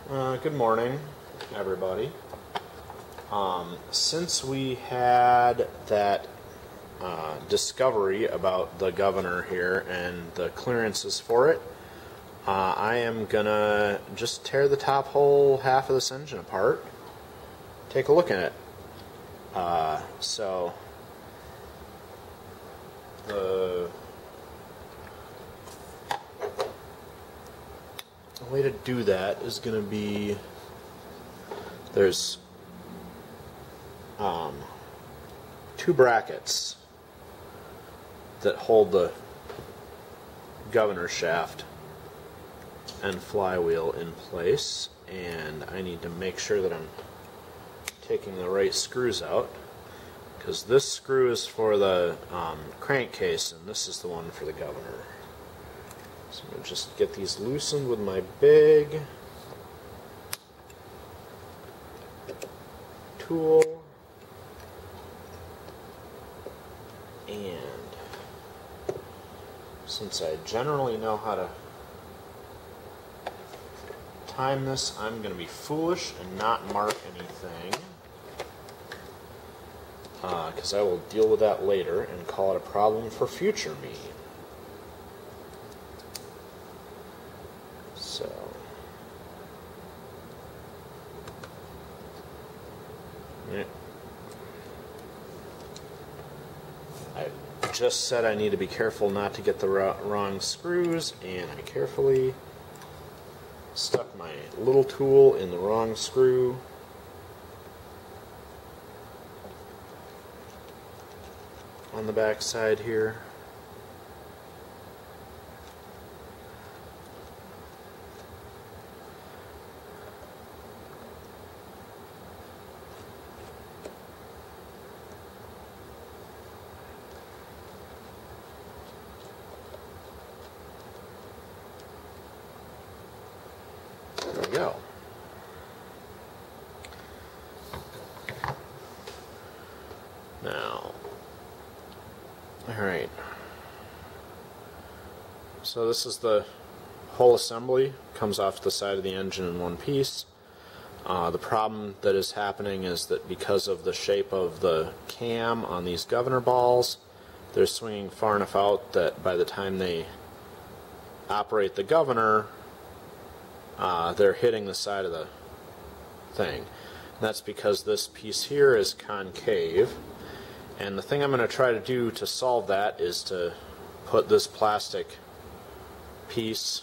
Good morning, everybody. Since we had that discovery about the governor here and the clearances for it, I am gonna just tear the top whole half of this engine apart, take a look at it. So the way to do that is going to be, there's two brackets that hold the governor shaft and flywheel in place, and I need to make sure that I'm taking the right screws out, because this screw is for the crankcase and this is the one for the governor. So I'm going to just get these loosened with my big tool, and since I generally know how to time this, I'm going to be foolish and not mark anything, because I will deal with that later and call it a problem for future me. So, yeah. I just said I need to be careful not to get the wrong screws, and I carefully stuck my little tool in the wrong screw. On the back side here. There we go. Now, alright, so this is the whole assembly, comes off the side of the engine in one piece. The problem that is happening is that because of the shape of the cam on these governor balls, they're swinging far enough out that by the time they operate the governor, they're hitting the side of the thing. And that's because this piece here is concave. And the thing I'm going to try to do to solve that is to put this plastic piece,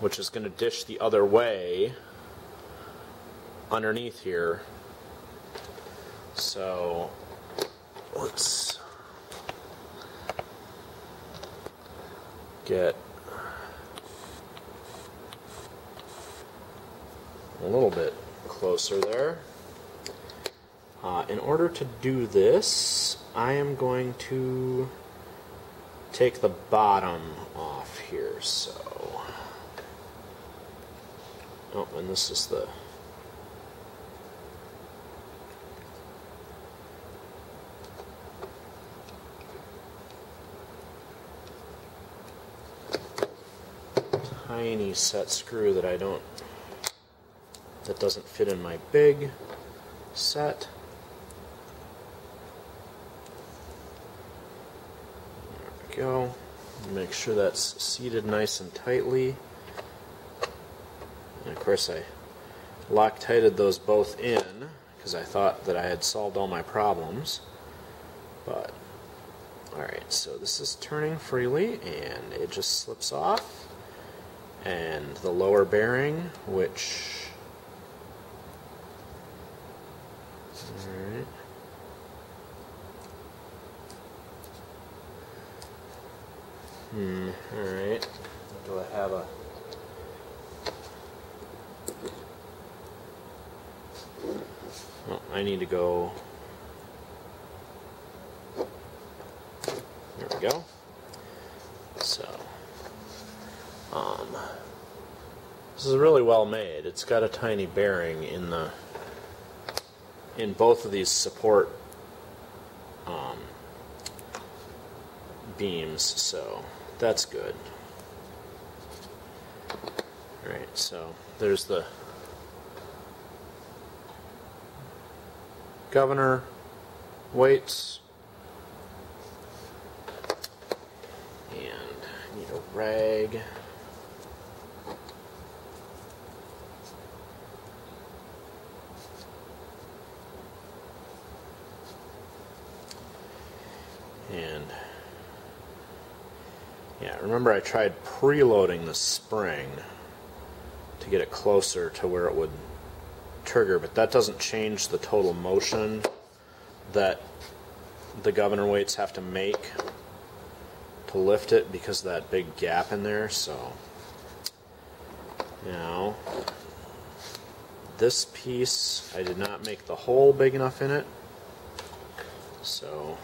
which is going to dish the other way, underneath here. So let's get a little bit closer there. In order to do this, I am going to take the bottom off here, so... Oh, and this is the... tiny set screw that that doesn't fit in my big set. Go. Make sure that's seated nice and tightly. And of course I Loctited those both in because I thought that I had solved all my problems. But alright, so this is turning freely and it just slips off. And the lower bearing, which alright. Alright. Do I have a... Oh, I need to go... There we go. So, this is really well made. It's got a tiny bearing in both of these support beams, so that's good. Alright, so there's the governor weights, and I need a rag. And yeah, remember I tried preloading the spring to get it closer to where it would trigger, but that doesn't change the total motion that the governor weights have to make to lift it because of that big gap in there. So now this piece, I did not make the hole big enough in it, so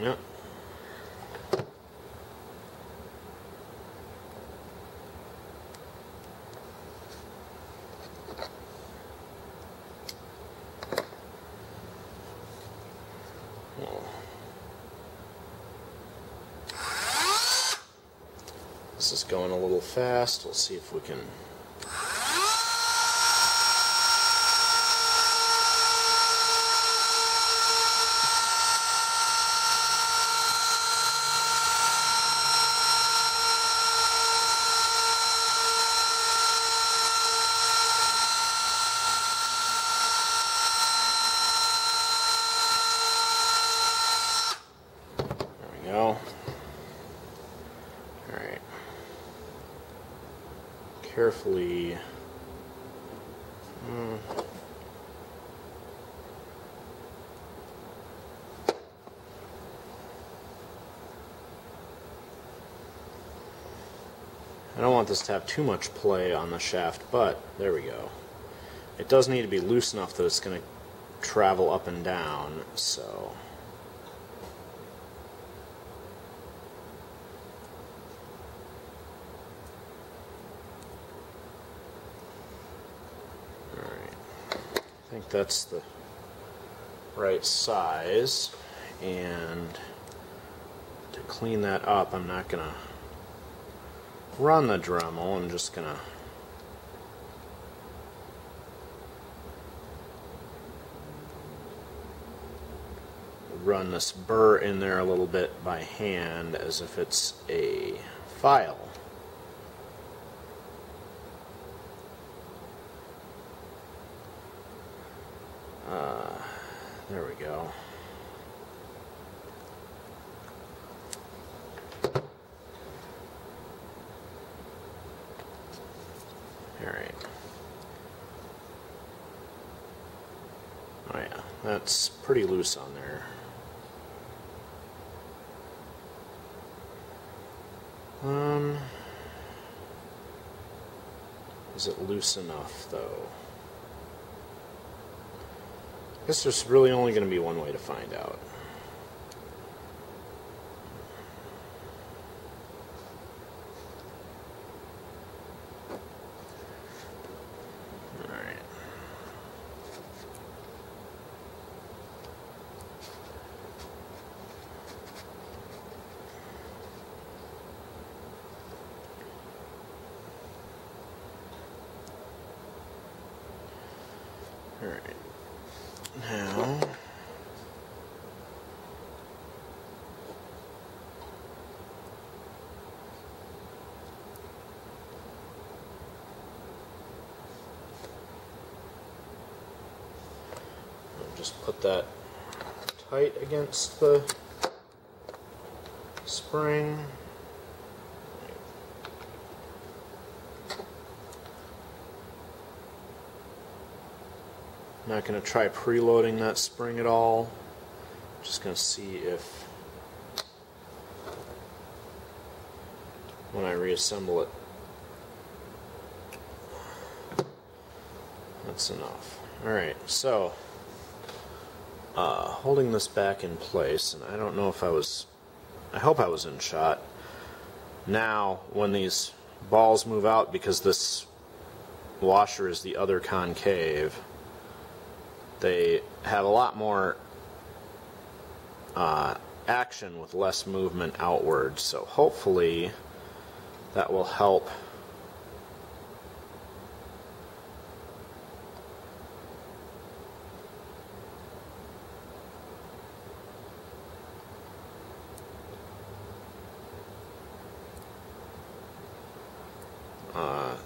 yep. This is going a little fast. We'll see if we can. There we go. Alright. Carefully. I don't want this to have too much play on the shaft, but there we go. It does need to be loose enough that it's going to travel up and down, so I think that's the right size, and to clean that up I'm not going to run the Dremel, I'm just going to run this burr in there a little bit by hand as if it's a file. There we go. Alright. Oh yeah, that's pretty loose on there. Is it loose enough though? I guess there's really only going to be one way to find out. Alright. Alright. Now, I'll just put that tight against the spring. I'm not going to try preloading that spring at all. I'm just going to see if, when I reassemble it, that's enough. Alright, so, holding this back in place, and I don't know if I hope I was in shot. Now, when these balls move out, because this washer is the other concave, they have a lot more action with less movement outwards. So hopefully that will help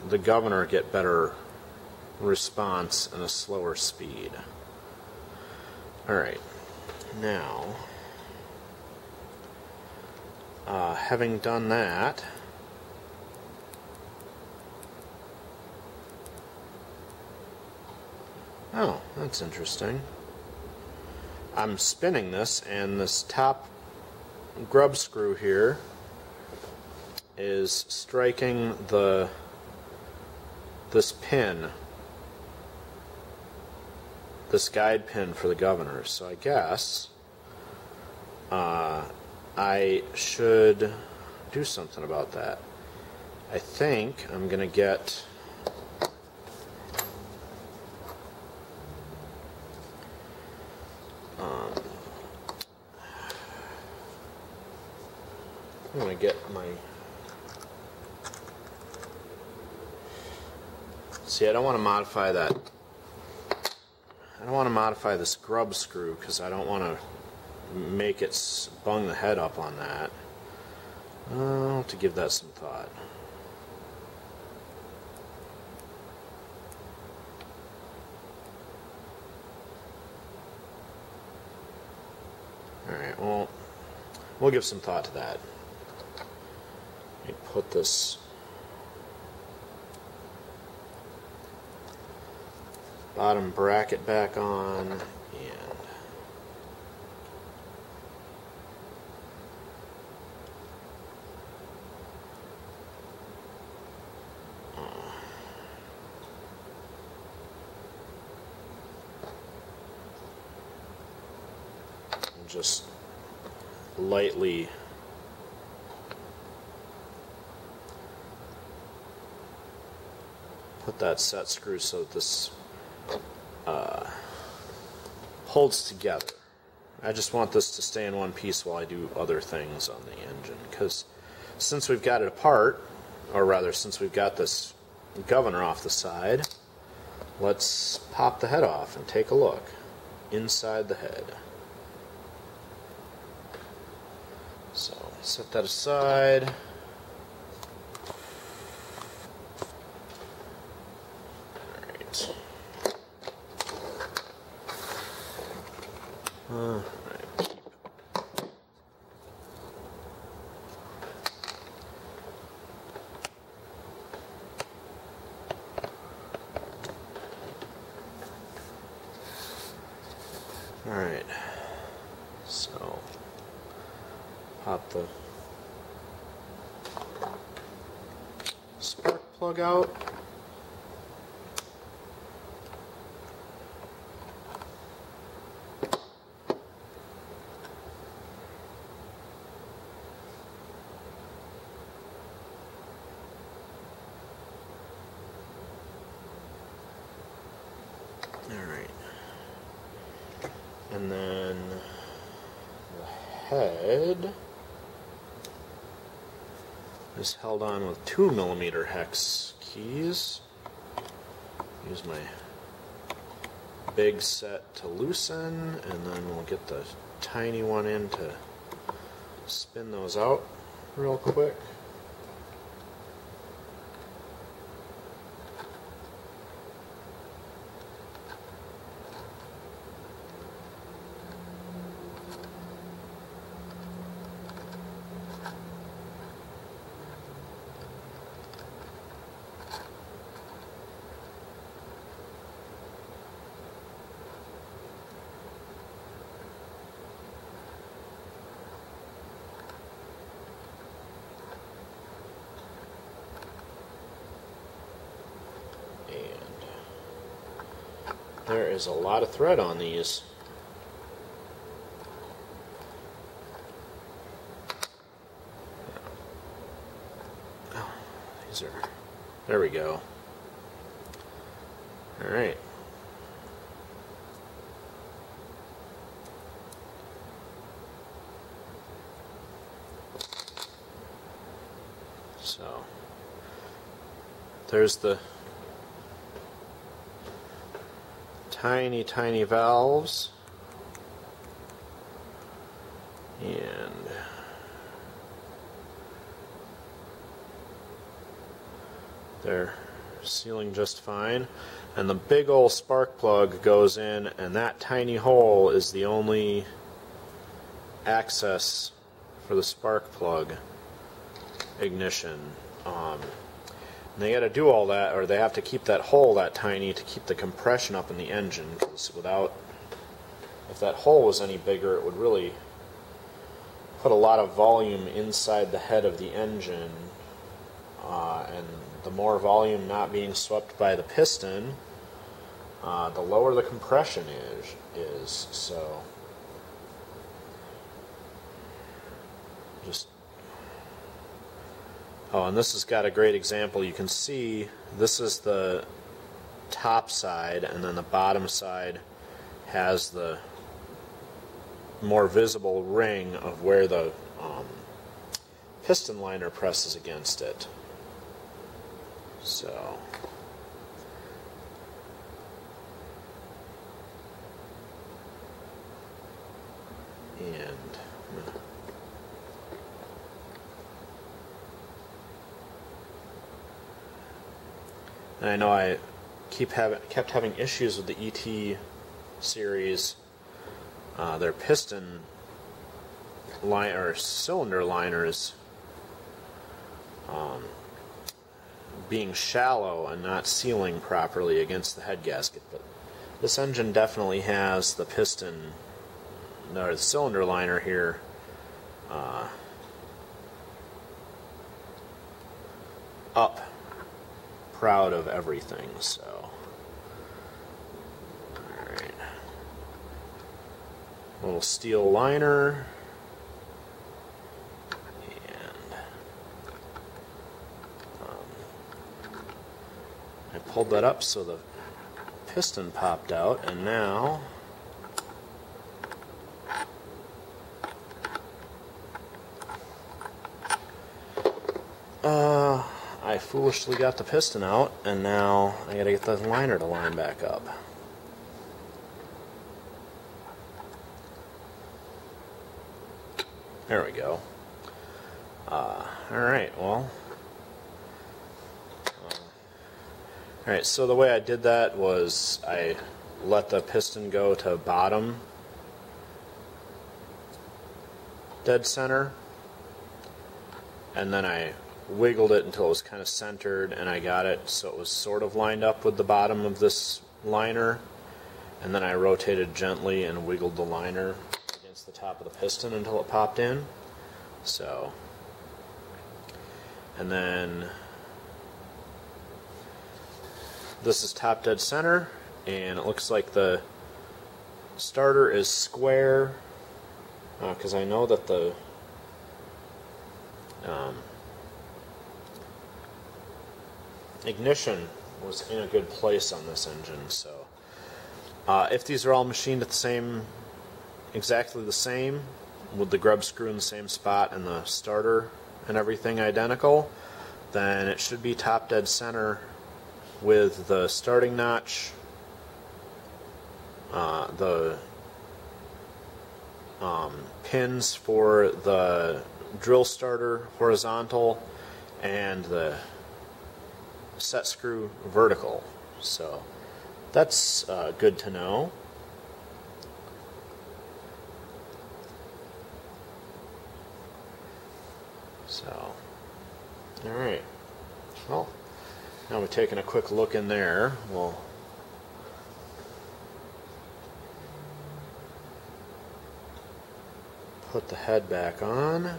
the governor get better response and a slower speed. Alright, now having done that, oh, that's interesting. I'm spinning this, and this top grub screw here is striking this pin, this guide pin for the governor. So I guess I should do something about that. I think I'm going to get I'm going to get my... See, I don't want to modify that. I don't want to modify this grub screw because I don't want to make it bung the head up on that. I'll have to give that some thought. Alright, well, we'll give some thought to that. Let me put this bottom bracket back on, and just lightly put that set screw so that this holds together. I just want this to stay in one piece while I do other things on the engine, because since we've got it apart, or rather since we've got this governor off the side, let's pop the head off and take a look inside the head. So set that aside. Alright, so pop the spark plug out. Alright. And then the head is held on with 2mm hex keys. Use my big set to loosen, and then we'll get the tiny one in to spin those out real quick. There is a lot of thread on these. Oh, these are... There we go. Alright. So there's the tiny, tiny valves, and they're sealing just fine. And the big old spark plug goes in, and that tiny hole is the only access for the spark plug ignition. And they got to do all that, or they have to keep that hole that tiny to keep the compression up in the engine, because if that hole was any bigger, it would really put a lot of volume inside the head of the engine, and the more volume not being swept by the piston, the lower the compression is. So just and this has got a great example. You can see this is the top side, and then the bottom side has the more visible ring of where the piston liner presses against it. So and I know I kept having issues with the ET series. Their piston line or cylinder liners being shallow and not sealing properly against the head gasket, but this engine definitely has the piston or the cylinder liner here up, proud of everything. So alright, little steel liner, and I pulled that up so the piston popped out, and now I foolishly got the piston out, and now I gotta get the liner to line back up. There we go. Alright, well. Alright, so the way I did that was I let the piston go to bottom dead center, and then I wiggled it until it was kind of centered, and I got it so it was sort of lined up with the bottom of this liner, and then I rotated gently and wiggled the liner against the top of the piston until it popped in. So, and then this is top dead center, and it looks like the starter is square, because I know that the ignition was in a good place on this engine. So if these are all machined at exactly the same, with the grub screw in the same spot and the starter and everything identical, then it should be top dead center with the starting notch, the pins for the drill starter horizontal, and the set screw vertical. So that's good to know. So, alright, well, now we're taking a quick look in there. We'll put the head back on.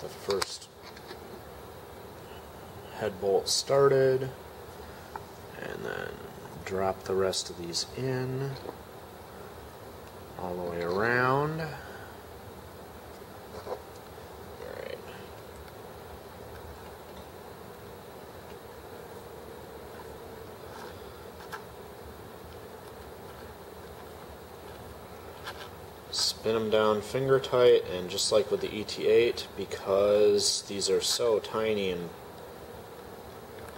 The first head bolt started, and then drop the rest of these in all the way around. Alright. Spin them down finger tight, and just like with the ET8, because these are so tiny and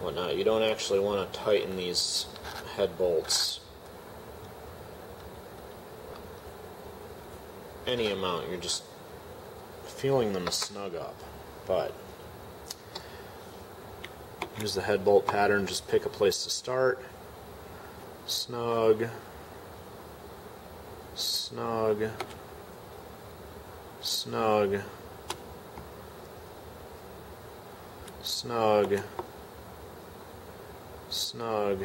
whatnot, you don't actually want to tighten these head bolts any amount. You're just feeling them snug up. But use the head bolt pattern, just pick a place to start. Snug, snug, snug, snug, snug,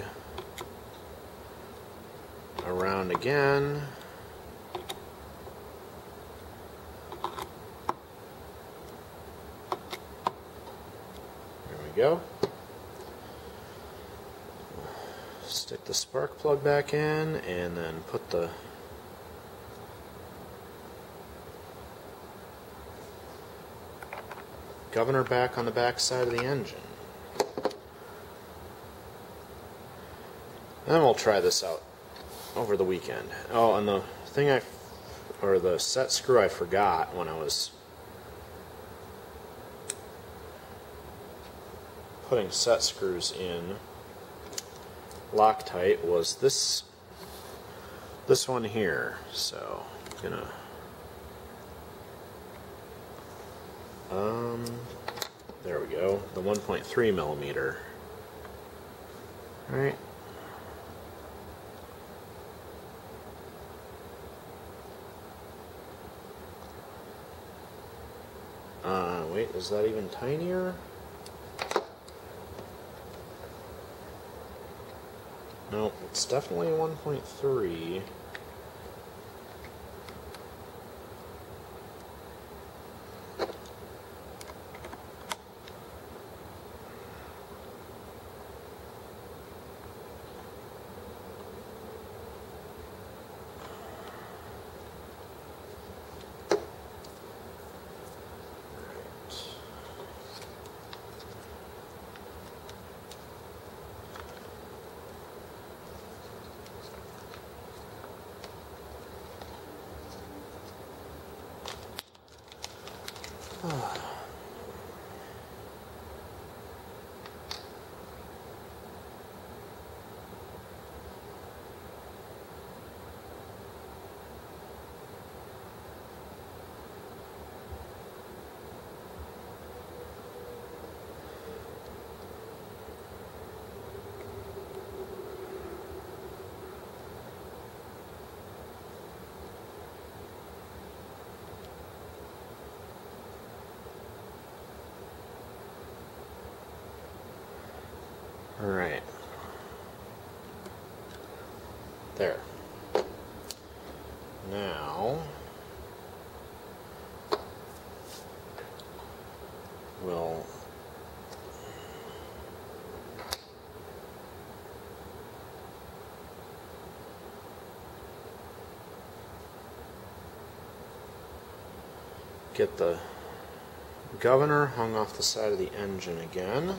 around again. There we go. Stick the spark plug back in, and then put the governor back on the back side of the engine. And then we'll try this out over the weekend. Oh, and the thing the set screw I forgot when I was putting set screws in Loctite was this one here. So I'm gonna there we go, the 1.3 millimeter. All right. Wait, is that even tinier? No, it's definitely 1.3. All right. There. Now we'll get the governor hung off the side of the engine again.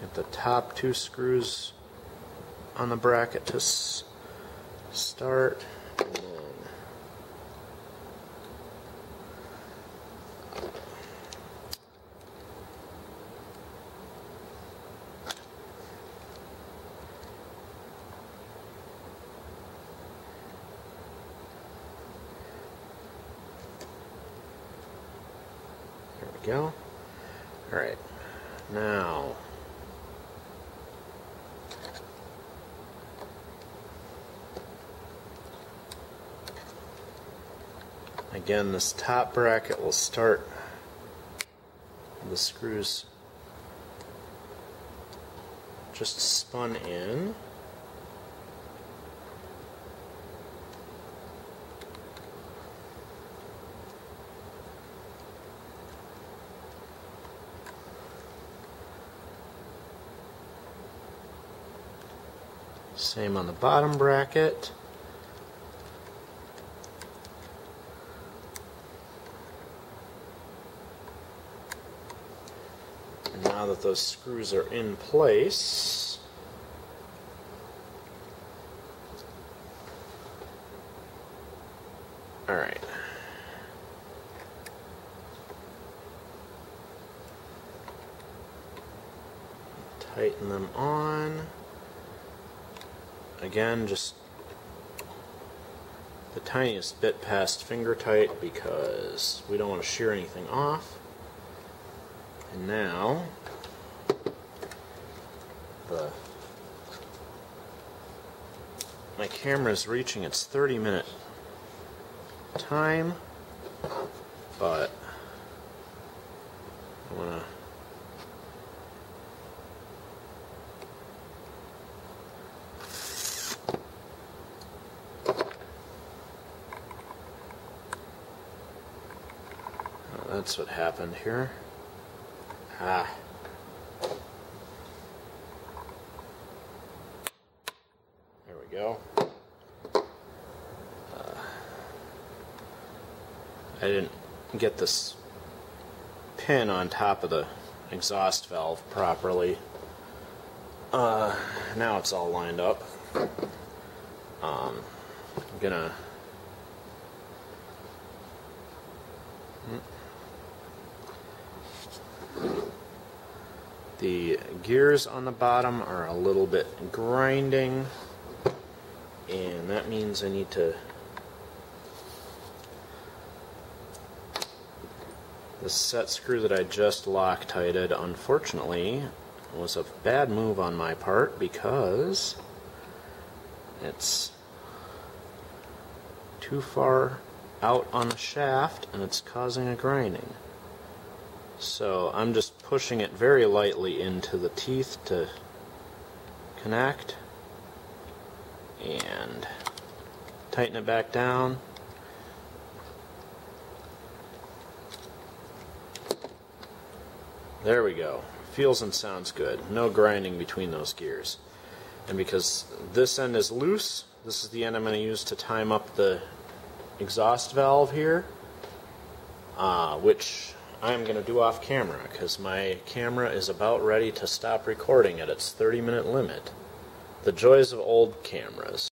Get the top two screws on the bracket to start, and then go. Alright, now again, this top bracket will start the screws just spun in. Same on the bottom bracket. And now that those screws are in place, alright. Tighten them on. Again, just the tiniest bit past finger tight because we don't want to shear anything off. And now my camera is reaching its 30-minute time, but I want to that's what happened here. There we go. I didn't get this pin on top of the exhaust valve properly. Now it's all lined up. I'm gonna the gears on the bottom are a little bit grinding, and that means I need to the set screw that I just Loctited, unfortunately, was a bad move on my part because it's too far out on the shaft and it's causing a grinding. So I'm just pushing it very lightly into the teeth to connect and tighten it back down. There we go. Feels and sounds good. No grinding between those gears. And because this end is loose, this is the end I'm going to use to time up the exhaust valve here, which I'm going to do off camera because my camera is about ready to stop recording at its 30-minute limit. The joys of old cameras.